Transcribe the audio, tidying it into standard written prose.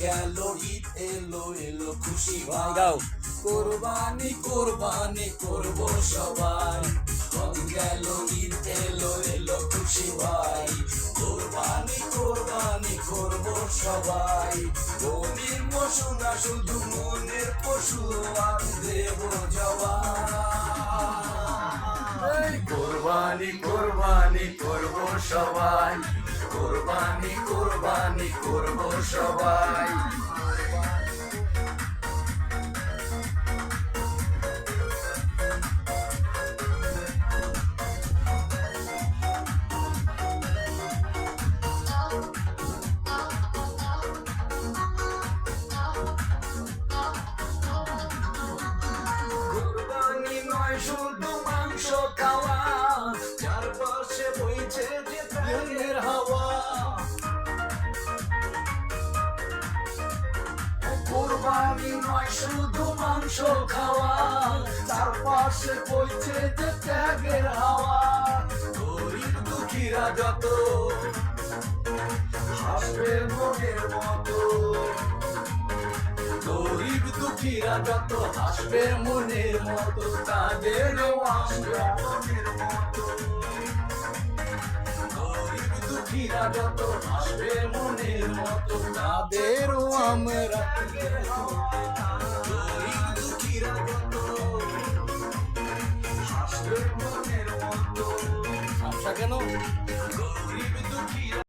গেল ঈদ এলো এলো খুশি ভাই গাও কোরবানি কোরবানি করব সবাই রং গেল ঈদ এলো এলো খুশি ভাই কোরবানি কোরবানি করব সবাই মনের পশু না শুধু মনের পশু আমি দেব জবাই কোরবানি কোরবানি করব সবাই কোরবানি কোরবানি করব সবাই কোরবানি নয় শুধু মাংস খাওয়া চারপাশে বইছে যে প্রেমের হাওয়া কোরবানি নয় শুধু মাংস খাওয়া চারপাশে বইছে যে ত্যাগের হাওয়া গরিব দুঃখীরা যত হাসবে মনের মতো গরিব দুঃখীরা যত হাসবে মনের মতো তাদেরও আসবে মনের মতো গরিব দুঃখীরা যত হাসবে মনের মতো তাদেরও আমরা গরিব দুঃখীরা যত হাসবে মনের মতো আচ্ছা কেন গরিব দুঃখীরা